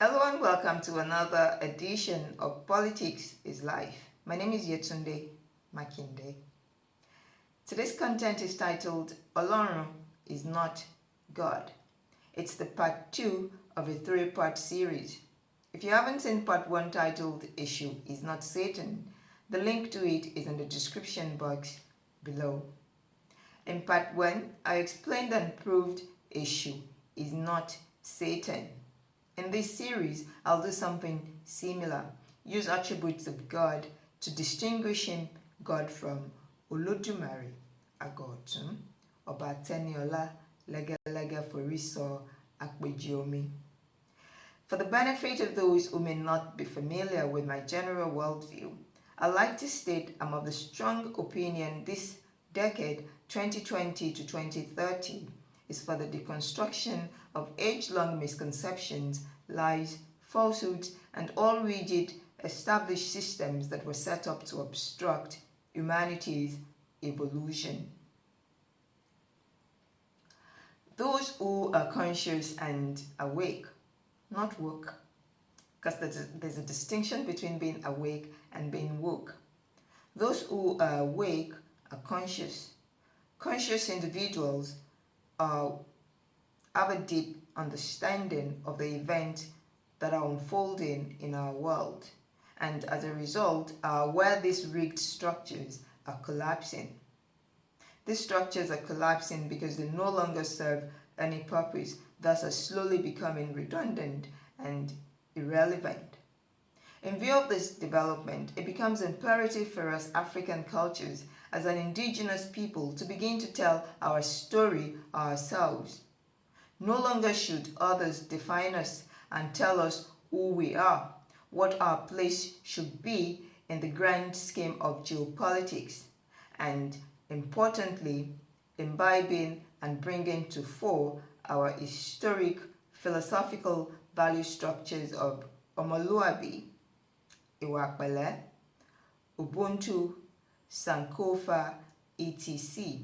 Hello and welcome to another edition of Politics is Life. My name is Yetunde Makinde. Today's content is titled Olorun Is Not God. It's the part 2 of a 3-part series. If you haven't seen part 1 titled Issue is Not Satan, the link to it is in the description box below. In part 1, I explained and proved Issue is not Satan. In this series, I'll do something similar. Use attributes of God to distinguish him, God, from Olodumare, Agotun, Oba Teniola, Legelega Foriso, Akpejiomi. For the benefit of those who may not be familiar with my general worldview, I'd like to state I'm of the strong opinion this decade, 2020 to 2030, is for the deconstruction of age-long misconceptions, lies, falsehoods, and all rigid, established systems that were set up to obstruct humanity's evolution. Those who are conscious and awake, not woke, because there's a distinction between being awake and being woke. Those who are awake are conscious. Conscious individuals have a deep understanding of the events that are unfolding in our world, and as a result are aware these rigged structures are collapsing. These structures are collapsing because they no longer serve any purpose, thus are slowly becoming redundant and irrelevant. In view of this development, it becomes imperative for us African cultures as an indigenous people to begin to tell our story ourselves. No longer should others define us and tell us who we are, what our place should be in the grand scheme of geopolitics, and importantly, imbibing and bringing to fore our historic philosophical value structures of Omoluabi, Iwapele, Ubuntu, Sankofa, etc.,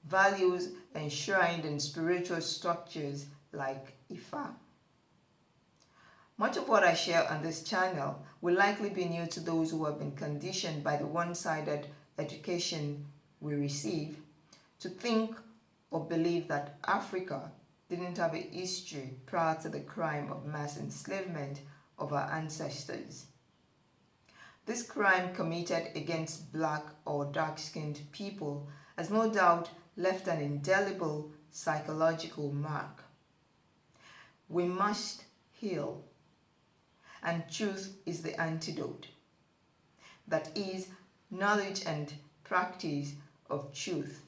values enshrined in spiritual structures like Ifa. Much of what I share on this channel will likely be new to those who have been conditioned by the one-sided education we receive to think or believe that Africa didn't have a history prior to the crime of mass enslavement of our ancestors. This crime committed against black or dark-skinned people has no doubt left an indelible psychological mark. We must heal, and truth is the antidote. That is, knowledge and practice of truth.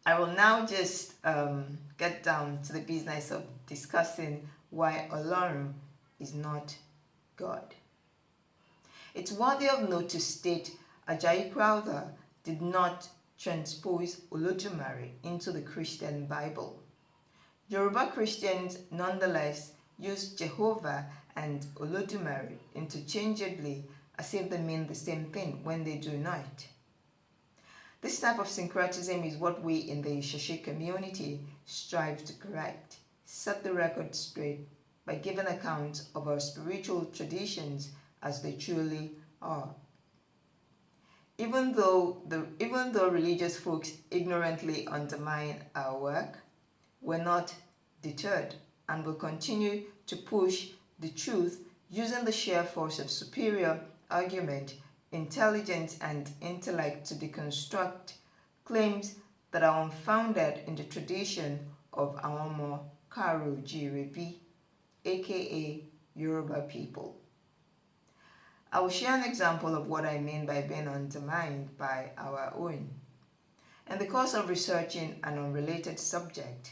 I will now just get down to the business of discussing why Olorun is not God. It's worthy of note to state Ajayi Crowther did not transpose Olodumare into the Christian Bible. Yoruba Christians nonetheless use Jehovah and Olodumare interchangeably as if they mean the same thing when they do not. This type of syncretism is what we in the Isese community strive to correct, set the record straight by giving account of our spiritual traditions as they truly are. Even though religious folks ignorantly undermine our work, we're not deterred and will continue to push the truth using the sheer force of superior argument, intelligence, and intellect to deconstruct claims that are unfounded in the tradition of Awomo Karo Jirebi, aka Yoruba people. I will share an example of what I mean by being undermined by our own. In the course of researching an unrelated subject,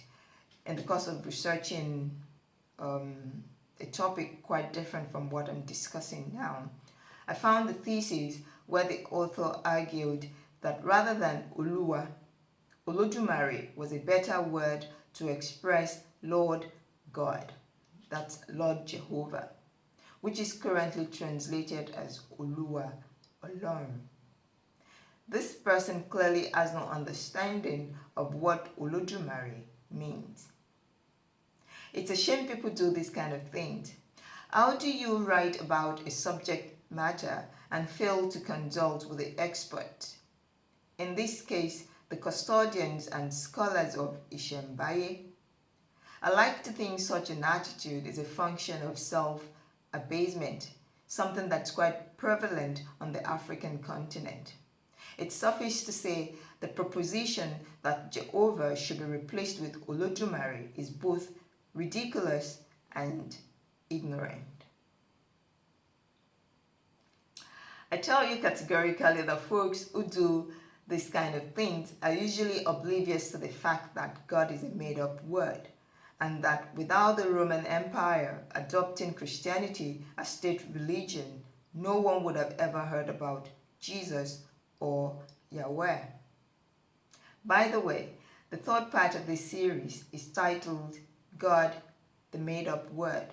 in the course of researching a topic quite different from what I'm discussing now, I found the thesis where the author argued that rather than Oluwa, Olodumare was a better word to express Lord God. That's Lord Jehovah, which is currently translated as Oluwa, Olorun. This person clearly has no understanding of what Olodumare means. It's a shame people do this kind of things. How do you write about a subject matter and fail to consult with the expert? In this case, the custodians and scholars of Ishembaye. I like to think such an attitude is a function of self-abasement, something that's quite prevalent on the African continent. It's suffice to say the proposition that Jehovah should be replaced with Olodumare is both ridiculous and ignorant. I tell you categorically that folks who do these kind of things are usually oblivious to the fact that God is a made-up word, and that without the Roman Empire adopting Christianity as state religion, no one would have ever heard about Jesus or Yahweh. By the way, the third part of this series is titled God, the Made-Up Word.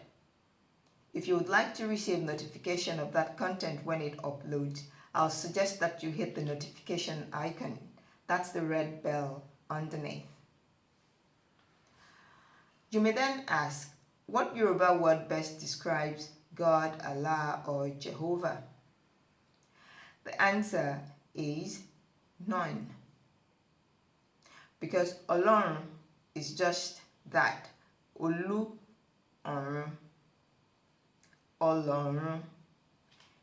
If you would like to receive notification of that content when it uploads, I'll suggest that you hit the notification icon. That's the red bell underneath. You may then ask, what Yoruba word best describes God, Allah, or Jehovah? The answer is none. Because Olorun is just that. Olorun. Olorun.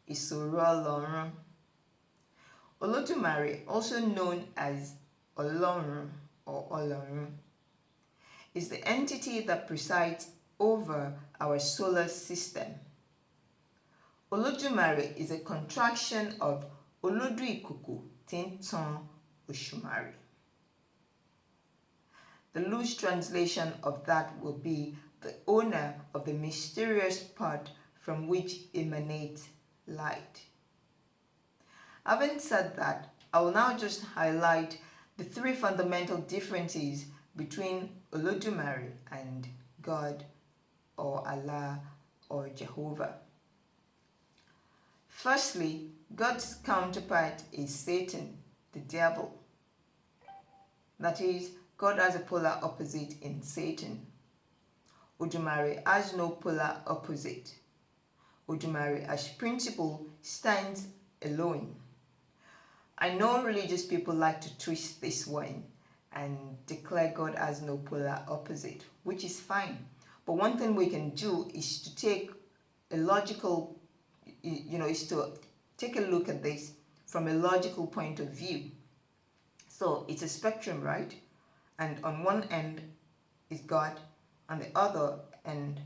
Isoro Olorun. Olodumare, also known as Olorun or Olorun, is the entity that presides over our solar system. Olodumare is a contraction of Olodu Ikuku Tintan Oshumare. The loose translation of that will be the owner of the mysterious pot from which emanates light. Having said that, I will now just highlight the three fundamental differences between Olodumare and God or Allah or Jehovah. Firstly, God's counterpart is Satan, the devil. That is, God has a polar opposite in Satan. Olodumare has no polar opposite. Olodumare as principle stands alone. I know religious people like to twist this one and declare God has no polar opposite, which is fine. But one thing we can do is to take a logical, is to take a look at this from a logical point of view. So it's a spectrum, right? And on one end is God, on the other end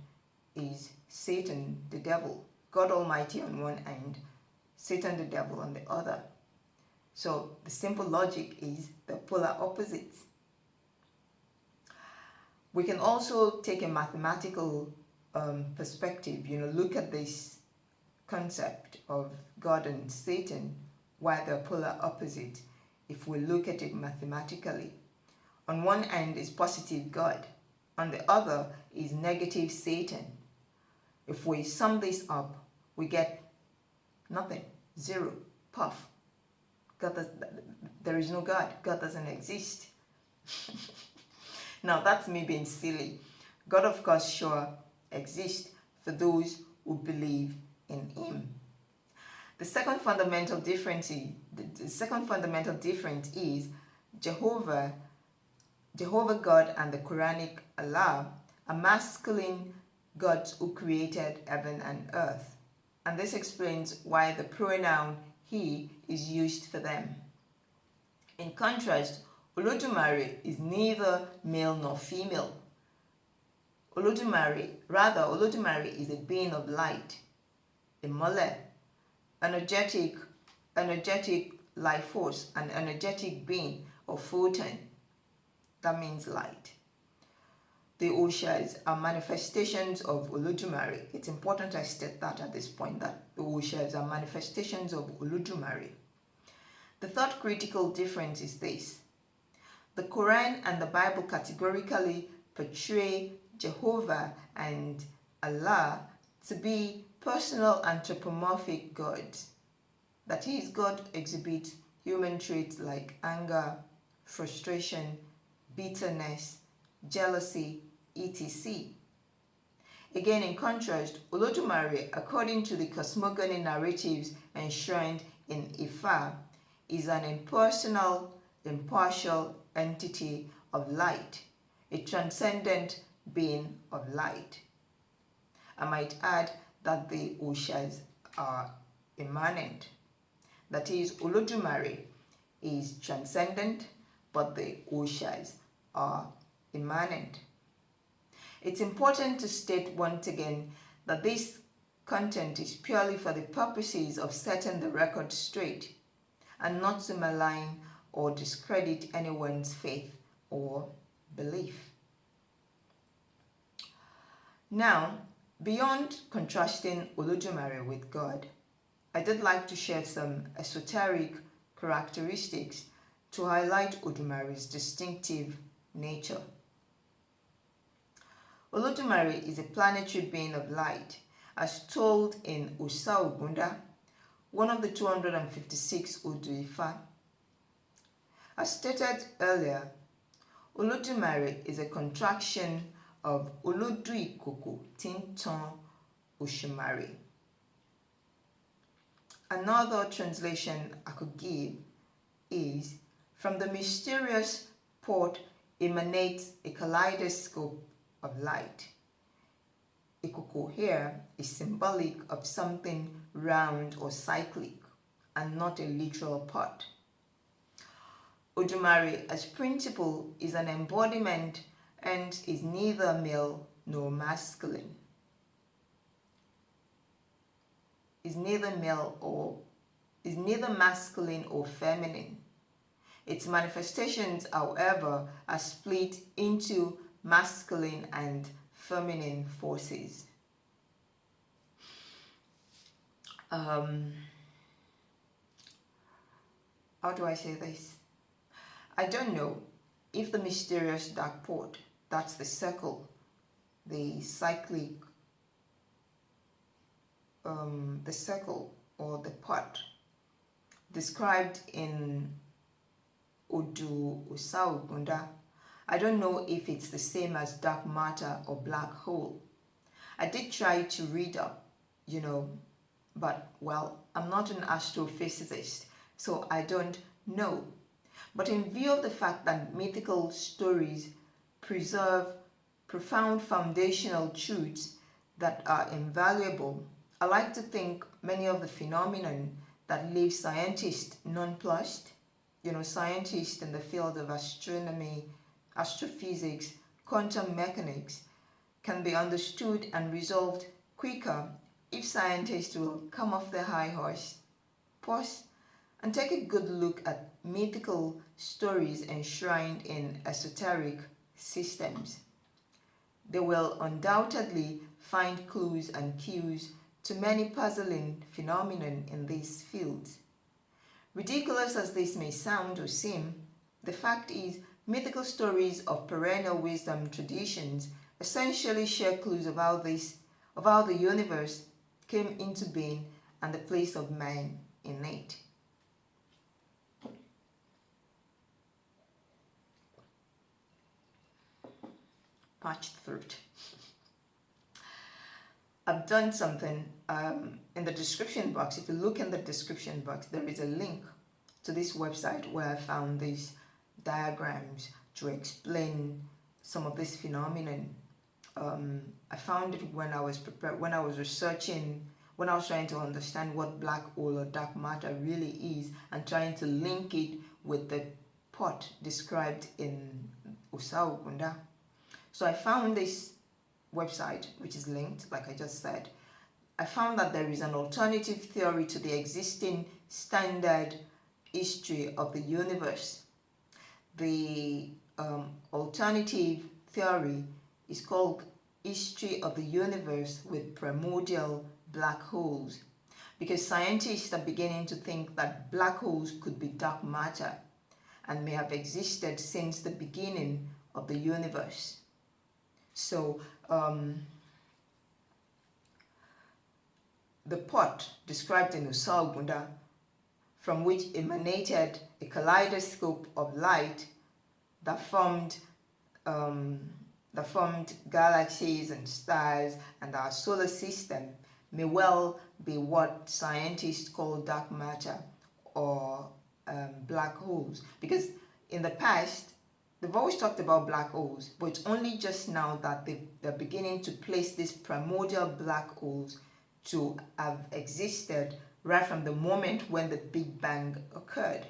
is Satan, the devil. God Almighty on one end, Satan, the devil on the other. So the simple logic is the polar opposites. We can also take a mathematical perspective, look at this concept of God and Satan, why they're polar opposite, if we look at it mathematically. On one end is positive God, on the other is negative Satan. If we sum this up, we get nothing, zero, puff. There is no God. God doesn't exist. Now that's me being silly. God, of course, sure exists for those who believe in Him. The second fundamental difference is Jehovah God and the Quranic Allah are masculine gods who created heaven and earth. And this explains why the pronoun he is used for them. In contrast, Olodumare is neither male nor female. Olodumare is a being of light, a mole, energetic life force, an energetic being or photon. That means light. The Oshas are manifestations of Olodumare. It's important I state that at this point, that the Oshas are manifestations of Olodumare. The third critical difference is this. The Quran and the Bible categorically portray Jehovah and Allah to be personal anthropomorphic gods. That is, God exhibits human traits like anger, frustration, bitterness, jealousy, etc. Again, in contrast, Olodumare, according to the cosmogony narratives enshrined in Ifa, is an impersonal, impartial entity of light, a transcendent being of light. I might add that the Oshas are immanent. That is, Olodumare is transcendent, but the Oshas are immanent. It's important to state once again that this content is purely for the purposes of setting the record straight and not to malign or discredit anyone's faith or belief. Now, beyond contrasting Olodumare with God, I did like to share some esoteric characteristics to highlight Odumare's distinctive nature. Olodumare is a planetary being of light, as told in Osa Ogunda, one of the 256 Odu Ifa. As stated earlier, Olodumare is a contraction of Olodu Ikoko Tintan Oshumare. Another translation I could give is, from the mysterious pot emanates a kaleidoscope of light. Ikoko here is symbolic of something round or cyclic and not a literal pot. Olodumare as principle is an embodiment and is neither male nor masculine. Is neither masculine or feminine. Its manifestations, however, are split into masculine and feminine forces. How do I say this? I don't know if the mysterious dark pot, that's the circle, the cyclic, the circle or the pot described in Odu Osa Ogunda, I don't know if it's the same as dark matter or black hole. I did try to read up, but well, I'm not an astrophysicist, so I don't know. But in view of the fact that mythical stories preserve profound foundational truths that are invaluable, I like to think many of the phenomenon that leave scientists nonplussed, scientists in the field of astronomy, astrophysics, quantum mechanics, can be understood and resolved quicker if scientists will come off their high horse, pause, and take a good look at mythical stories enshrined in esoteric systems. They will undoubtedly find clues and cues to many puzzling phenomena in these fields. Ridiculous as this may sound or seem, the fact is mythical stories of perennial wisdom traditions essentially share clues of how the universe came into being and the place of man in it. Parched throat. I've done something in the description box. If you look in the description box, there is a link to this website where I found these diagrams to explain some of this phenomenon. I found it when I was researching, when I was trying to understand what black hole or dark matter really is and trying to link it with the pot described in Osa Ogunda. So I found this website, which is linked, like I just said. I found that there is an alternative theory to the existing standard history of the universe. The alternative theory is called History of the Universe with Primordial Black Holes, because scientists are beginning to think that black holes could be dark matter and may have existed since the beginning of the universe. So the pot described in Osa Ogunda, from which emanated a kaleidoscope of light that formed that formed galaxies and stars and our solar system may well be what scientists call dark matter or black holes. Because in the past, they've always talked about black holes, but it's only just now that they're beginning to place these primordial black holes to have existed right from the moment when the Big Bang occurred.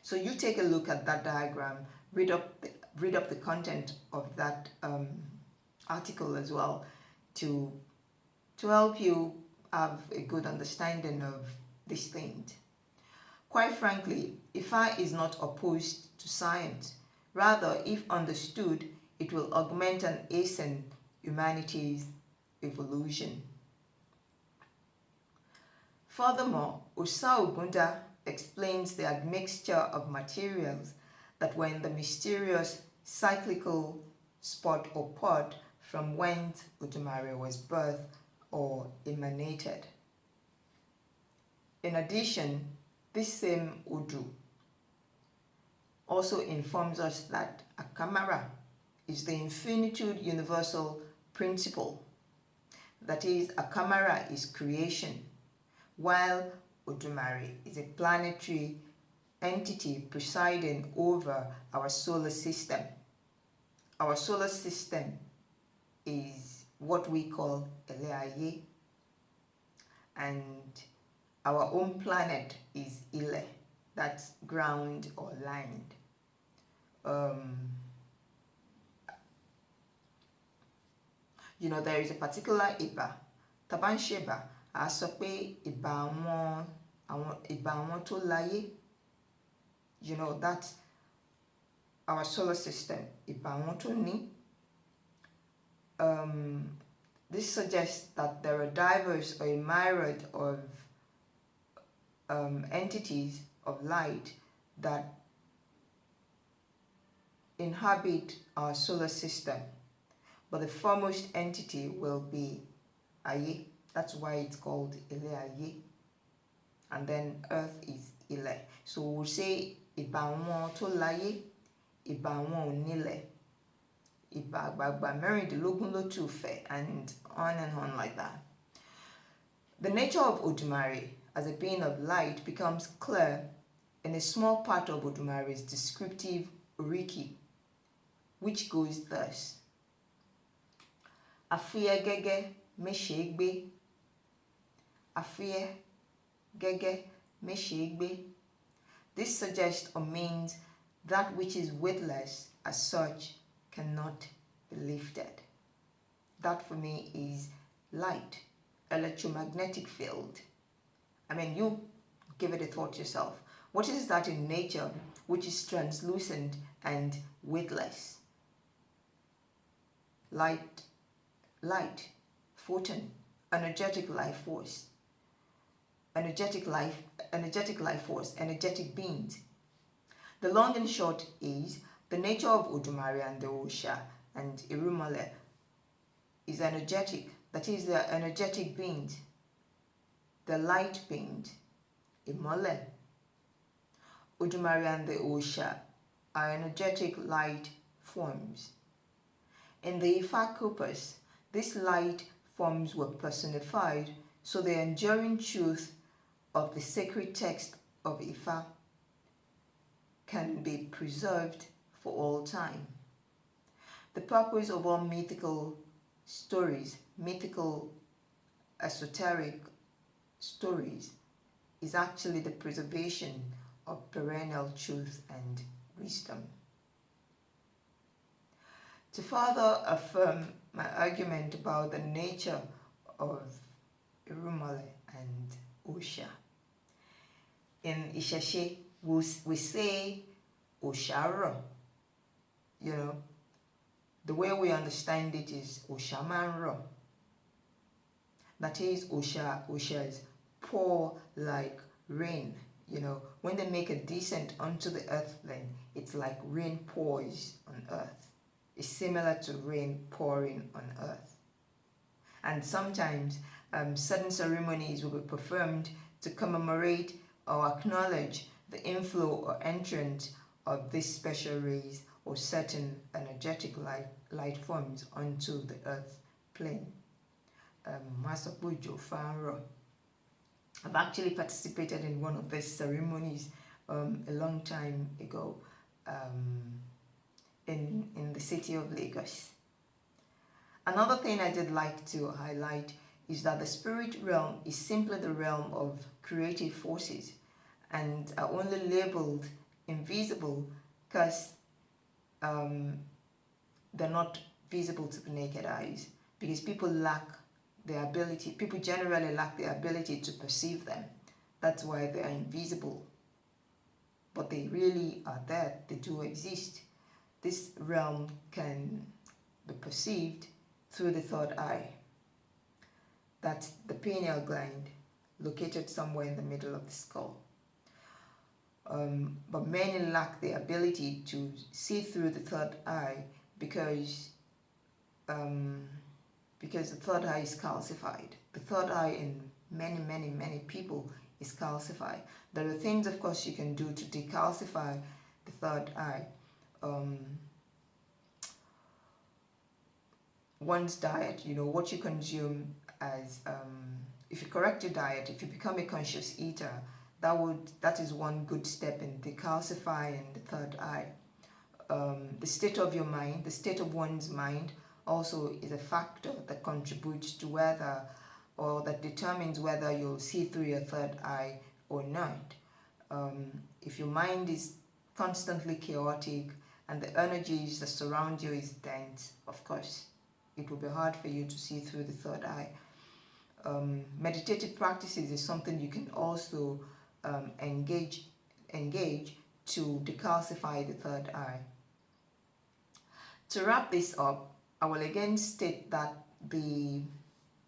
So you take a look at that diagram, read up the content of that article as well to help you have a good understanding of these things. Quite frankly, Ifa is not opposed to science. Rather, if understood, it will augment and hasten humanity's evolution. Furthermore, Osa Ogunda explains the admixture of materials that were in the mysterious cyclical spot or pod from whence Olodumare was birthed or emanated. In addition, this same Odu also informs us that Akamara is the infinitude universal principle. That is, Akamara is creation, while Olodumare is a planetary entity presiding over our solar system. Our solar system is what we call Eleaye, and our own planet is Ile, that's ground or land. There is a particular Iba, Tabansheba, a sọ pé ìbà àwọn tó láyé, that's our solar system, ìbà àwọn tó ní. This suggests that there are diverse or a myriad of entities of light that inhabit our solar system, but the foremost entity will be Aye. That's why it's called Ile Aye, and then Earth is Ile. So we'll say ìbà àwọn tó láyé, ìbà àwọn ò nílẹ̀, ìbà àgbààgbà mẹ́rìndínlógún ló tù fẹ̀, and on like that. The nature of Olodumare as a being of light becomes clear in a small part of Odumare's descriptive Oriki, which goes thus: Afie gege meshegbe, afie gege meshegbe. This suggests or means that which is weightless as such cannot be lifted. That for me is light, electromagnetic field. You give it a thought yourself. What is that in nature which is translucent and weightless? Light, photon, energetic life force, energetic beings. The long and short is the nature of Olodumare and the Osha and Irumale is energetic. That is, they are energetic beings. The light beings, Imole. Olodumare and the Osha are energetic light forms. In the Ifa corpus, these light forms were personified, so the enduring truth of the sacred text of Ifa can be preserved for all time. The purpose of all mythical stories, mythical esoteric stories, is actually the preservation of perennial truth and wisdom. To further affirm my argument about the nature of Irumale and Osha, in Isese, we say Osharo. The way we understand it is Oshamanro. That is, Oshas pour like rain. When they make a descent onto the earth, then it's like rain pours on earth. It's similar to rain pouring on earth. And sometimes certain ceremonies will be performed to commemorate or acknowledge the inflow or entrance of these special rays or certain energetic light light forms onto the earth plane. I've actually participated in one of these ceremonies a long time ago in the city of Lagos. Another thing I did like to highlight is that the spirit realm is simply the realm of creative forces and are only labeled invisible because they're not visible to the naked eyes, because people generally lack the ability to perceive them. That's why they are invisible. But they really are there, they do exist. This realm can be perceived through the third eye. That's the pineal gland, located somewhere in the middle of the skull. But many lack the ability to see through the third eye because the third eye is calcified. The third eye in many people is calcified. There are things, of course, you can do to decalcify the third eye. One's diet, what you consume as, if you correct your diet, if you become a conscious eater, that is one good step in decalcifying the third eye. The state of your mind, the state of one's mind also is a factor that contributes to whether, or that determines whether you'll see through your third eye or not. If your mind is constantly chaotic and the energies that surround you is dense, of course, it will be hard for you to see through the third eye. Meditative practices is something you can also engage to decalcify the third eye. To wrap this up, I will again state that the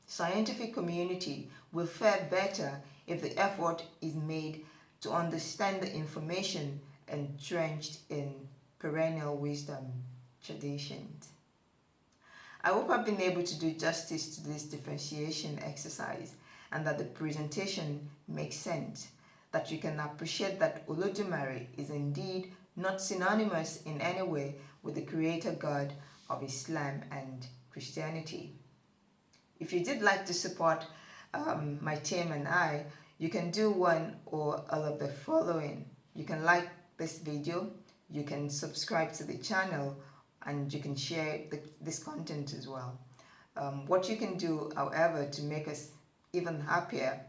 scientific community will fare better if the effort is made to understand the information entrenched in perennial wisdom traditions. I hope I've been able to do justice to this differentiation exercise and that the presentation makes sense, that you can appreciate that Olodumare is indeed not synonymous in any way with the creator God of Islam and Christianity. If you did like to support my team and I, you can do one or all of the following. You can like this video, you can subscribe to the channel, and you can share this content as well. What you can do, however, to make us even happier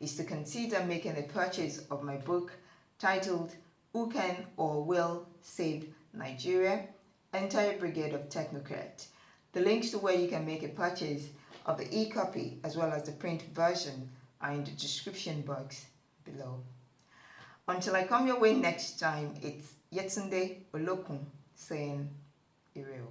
is to consider making a purchase of my book titled Who Can or Will Save Nigeria? Entire Brigade of Technocrats. The links to where you can make a purchase of the e-copy as well as the print version are in the description box below. Until I come your way next time, it's Yetunde Makinde saying Ireo.